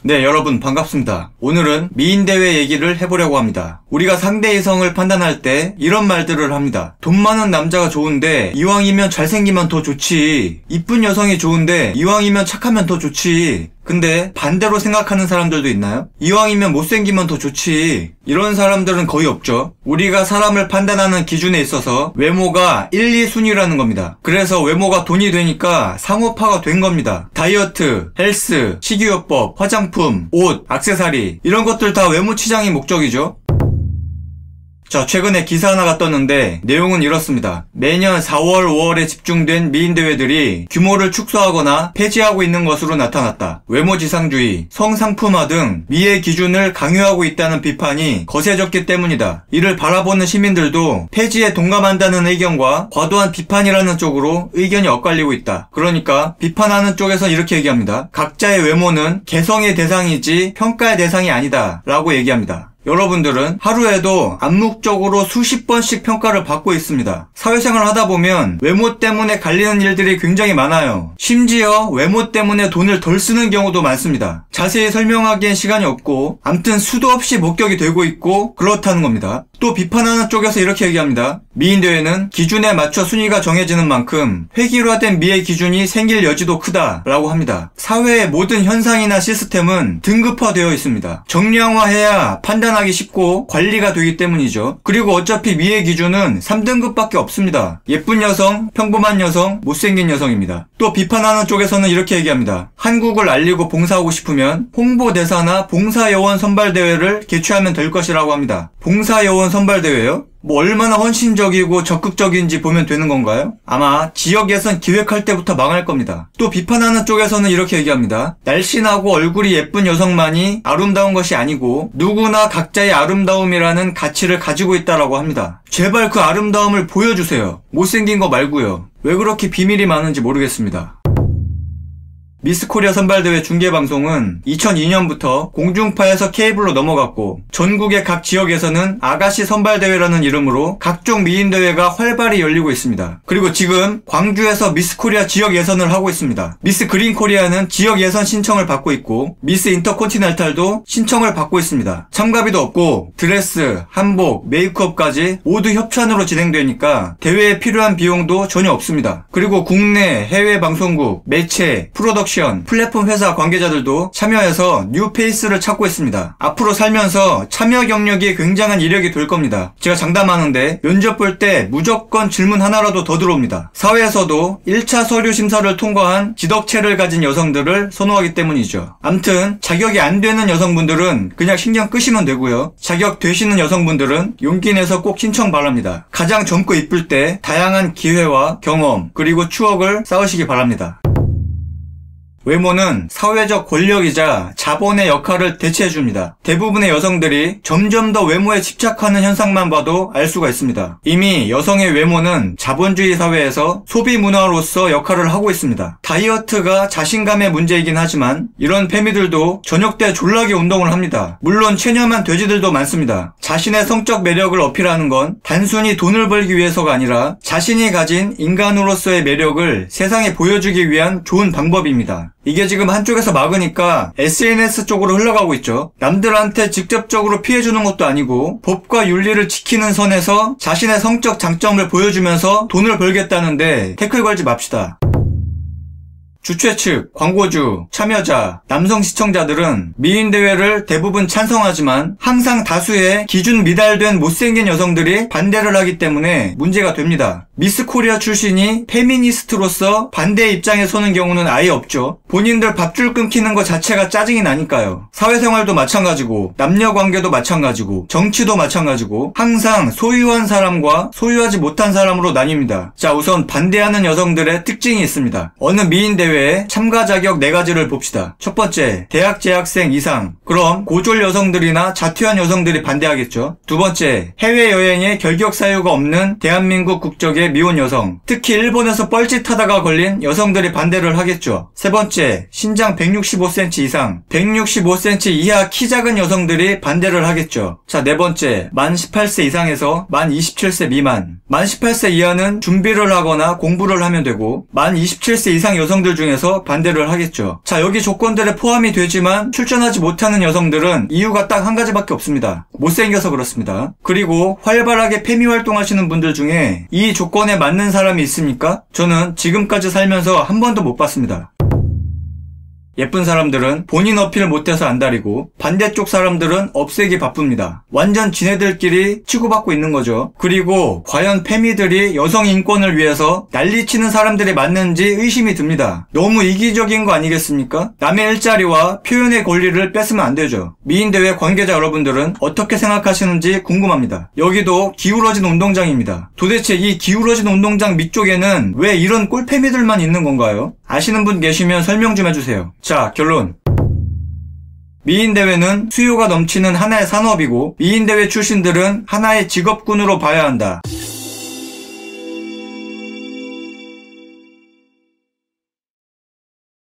네, 여러분 반갑습니다. 오늘은 미인대회 얘기를 해보려고 합니다. 우리가 상대 이성을 판단할 때 이런 말들을 합니다. 돈 많은 남자가 좋은데 이왕이면 잘생기면 더 좋지. 이쁜 여성이 좋은데 이왕이면 착하면 더 좋지. 근데 반대로 생각하는 사람들도 있나요? 이왕이면 못생기면 더 좋지. 이런 사람들은 거의 없죠. 우리가 사람을 판단하는 기준에 있어서 외모가 1, 2순위라는 겁니다. 그래서 외모가 돈이 되니까 상업화가 된 겁니다. 다이어트, 헬스, 식이요법, 화장품, 옷, 액세서리 이런 것들 다 외모 치장이 목적이죠. 자, 최근에 기사 하나가 떴는데 내용은 이렇습니다. 매년 4월, 5월에 집중된 미인대회들이 규모를 축소하거나 폐지하고 있는 것으로 나타났다. 외모지상주의, 성상품화 등 미의 기준을 강요하고 있다는 비판이 거세졌기 때문이다. 이를 바라보는 시민들도 폐지에 동감한다는 의견과 과도한 비판이라는 쪽으로 의견이 엇갈리고 있다. 그러니까 비판하는 쪽에서 이렇게 얘기합니다. 각자의 외모는 개성의 대상이지 평가의 대상이 아니다 라고 얘기합니다. 여러분들은 하루에도 암묵적으로 수십 번씩 평가를 받고 있습니다. 사회생활을 하다 보면 외모 때문에 갈리는 일들이 굉장히 많아요. 심지어 외모 때문에 돈을 덜 쓰는 경우도 많습니다. 자세히 설명하기엔 시간이 없고 암튼 수도 없이 목격이 되고 있고 그렇다는 겁니다. 또 비판하는 쪽에서 이렇게 얘기합니다. 미인대회는 기준에 맞춰 순위가 정해지는 만큼 획일화된 미의 기준이 생길 여지도 크다 라고 합니다. 사회의 모든 현상이나 시스템은 등급화되어 있습니다. 정량화해야 판단하기 쉽고 관리가 되기 때문이죠. 그리고 어차피 미의 기준은 3등급밖에 없습니다. 예쁜 여성, 평범한 여성, 못생긴 여성입니다. 또 비판하는 쪽에서는 이렇게 얘기합니다. 한국을 알리고 봉사하고 싶으면 홍보대사나 봉사요원 선발대회를 개최하면 될 것이라고 합니다. 봉사요원 선발대회요? 뭐 얼마나 헌신적이고 적극적인지 보면 되는 건가요? 아마 지역 예선 기획할 때부터 망할 겁니다. 또 비판하는 쪽에서는 이렇게 얘기합니다. 날씬하고 얼굴이 예쁜 여성만이 아름다운 것이 아니고 누구나 각자의 아름다움이라는 가치를 가지고 있다라고 합니다. 제발 그 아름다움을 보여주세요. 못생긴 거 말고요. 왜 그렇게 비밀이 많은지 모르겠습니다. 미스코리아 선발대회 중계방송은 2002년부터 공중파에서 케이블로 넘어갔고 전국의 각 지역에서는 아가씨 선발대회라는 이름으로 각종 미인대회가 활발히 열리고 있습니다. 그리고 지금 광주에서 미스코리아 지역 예선을 하고 있습니다. 미스 그린코리아는 지역 예선 신청을 받고 있고 미스 인터컨티넨탈도 신청을 받고 있습니다. 참가비도 없고 드레스, 한복, 메이크업까지 모두 협찬으로 진행되니까 대회에 필요한 비용도 전혀 없습니다. 그리고 국내, 해외 방송국, 매체, 프로덕션 플랫폼 회사 관계자들도 참여해서 뉴페이스를 찾고 있습니다. 앞으로 살면서 참여 경력이 굉장한 이력이 될 겁니다. 제가 장담하는데 면접 볼 때 무조건 질문 하나라도 더 들어옵니다. 사회에서도 1차 서류 심사를 통과한 지덕체를 가진 여성들을 선호하기 때문이죠. 암튼 자격이 안 되는 여성분들은 그냥 신경 끄시면 되고요. 자격 되시는 여성분들은 용기 내서 꼭 신청 바랍니다. 가장 젊고 이쁠 때 다양한 기회와 경험 그리고 추억을 쌓으시기 바랍니다. 외모는 사회적 권력이자 자본의 역할을 대체해줍니다. 대부분의 여성들이 점점 더 외모에 집착하는 현상만 봐도 알 수가 있습니다. 이미 여성의 외모는 자본주의 사회에서 소비 문화로서 역할을 하고 있습니다. 다이어트가 자신감의 문제이긴 하지만 이런 페미들도 저녁 때 졸라게 운동을 합니다. 물론 체념한 돼지들도 많습니다. 자신의 성적 매력을 어필하는 건 단순히 돈을 벌기 위해서가 아니라 자신이 가진 인간으로서의 매력을 세상에 보여주기 위한 좋은 방법입니다. 이게 지금 한쪽에서 막으니까 SNS 쪽으로 흘러가고 있죠. 남들한테 직접적으로 피해주는 것도 아니고 법과 윤리를 지키는 선에서 자신의 성적 장점을 보여주면서 돈을 벌겠다는데 태클 걸지 맙시다. 주최 측, 광고주, 참여자, 남성 시청자들은 미인대회를 대부분 찬성하지만 항상 다수의 기준 미달된 못생긴 여성들이 반대를 하기 때문에 문제가 됩니다. 미스 코리아 출신이 페미니스트로서 반대 입장에 서는 경우는 아예 없죠. 본인들 밥줄 끊기는 것 자체가 짜증이 나니까요. 사회생활도 마찬가지고 남녀관계도 마찬가지고 정치도 마찬가지고 항상 소유한 사람과 소유하지 못한 사람으로 나뉩니다. 자, 우선 반대하는 여성들의 특징이 있습니다. 어느 미인대회 참가 자격 4가지를 봅시다. 첫 번째, 대학 재학생 이상. 그럼 고졸 여성들이나 자퇴한 여성들이 반대하겠죠. 두 번째, 해외여행에 결격 사유가 없는 대한민국 국적의 가족의 미혼 여성, 특히 일본에서 뻘짓하다가 걸린 여성들이 반대를 하겠죠. 세 번째, 신장 165cm 이상, 165cm 이하 키 작은 여성들이 반대를 하겠죠. 자, 네 번째, 만 18세 이상에서 만 27세 미만, 만 18세 이하는 준비를 하거나 공부를 하면 되고, 만 27세 이상 여성들 중에서 반대를 하겠죠. 자, 여기 조건들에 포함이 되지만 출전하지 못하는 여성들은 이유가 딱 한 가지밖에 없습니다. 못생겨서 그렇습니다. 그리고 활발하게 페미 활동하시는 분들 중에 이 조건에 맞는 사람이 있습니까? 저는 지금까지 살면서 한 번도 못 봤습니다. 예쁜 사람들은 본인 어필 못해서 안달이고 반대쪽 사람들은 없애기 바쁩니다. 완전 지네들끼리 치고받고 있는 거죠. 그리고 과연 페미들이 여성 인권을 위해서 난리치는 사람들이 맞는지 의심이 듭니다. 너무 이기적인 거 아니겠습니까? 남의 일자리와 표현의 권리를 뺏으면 안 되죠. 미인대회 관계자 여러분들은 어떻게 생각하시는지 궁금합니다. 여기도 기울어진 운동장입니다. 도대체 이 기울어진 운동장 밑쪽에는 왜 이런 꿀페미들만 있는 건가요? 아시는 분 계시면 설명 좀 해주세요. 자, 결론. 미인대회는 수요가 넘치는 하나의 산업이고 미인대회 출신들은 하나의 직업군으로 봐야 한다.